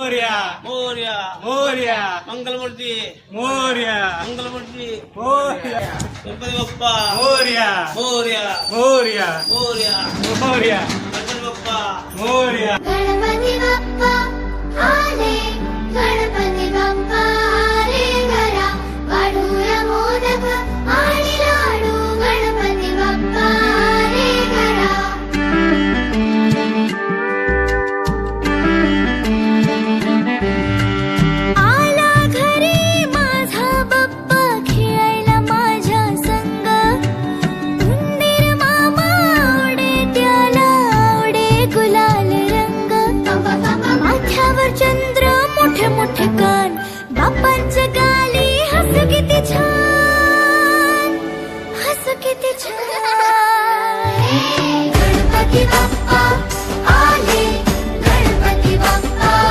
मोर्या मोर्या मोर्या मंगलमूर्ती मोर्या मंगलमूर्ती मोर्या गणपती बाप्पा मोर्या मोर्या मोर्या मोर्या मोर्या गणपती बाप्पा मोर्या गणपती बाप्पा आले गणपती बाप्पा आले घरा वाढूया मोदक आणि लाडू गणपती बाप्पा आले घरा आला घरी माझा बाप्पा खेळायला माझ्या संग उंदीर मामा आवडे त्याला आवडे गुलाल रंग माथ्यावर चंद्र मोठे मोठे कान बाप्पांच्या गाली हस किती छान हस किती छान गणपती बाप्पा